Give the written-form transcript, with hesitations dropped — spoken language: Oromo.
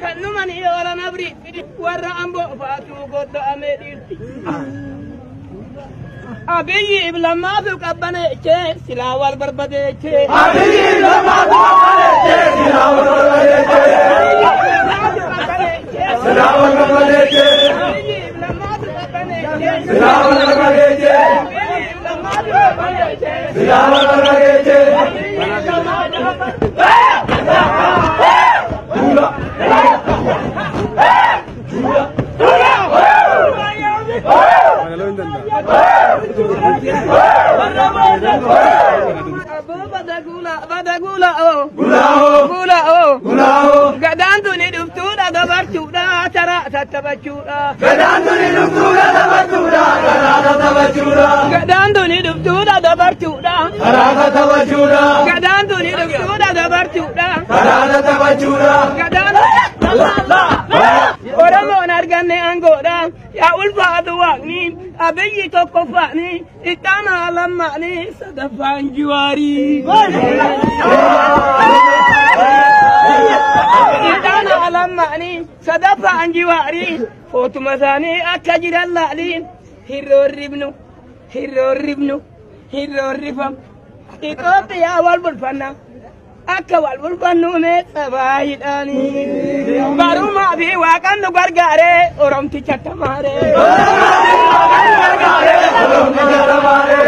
Kanumani orang abri warra ambo fatu godda amedilti abiyi iblama fi qabane che silawal barbade che abiyi iblama fi qabane che silawal barbade che silawal barbade che abiyi iblama fi qabane che silawal barbade che abiyi iblama fi qabane che silawal barbade che Gadaan tuni dhuftuudha dabartuudha taraa tattabachuudha. Gadaan tuni dhuftuudha dabartuudha taraa tattabachuudha. Gadaan tuni dhuftuudha dabartuudha taraa tattabachuudha. Gadaan tuni dhuftuudha dabartuudha taraa tattabachuudha. Gadaan Oromoon arganne angoodha yaa ulfaatu waaqni abiyyi tokko faani ittaana lammaani sadaffaan jiwaarii. Ittaana lammaani sadaffaan jiwaarii footuma isaanii akka jiran laaliin hirroorrifam Itoophiyaa wal bulfanna. Akka wal bulfannu meeqa baay'idhaani baruma fi waaqan nu gargaare oromticha tamaare oromticha tamaare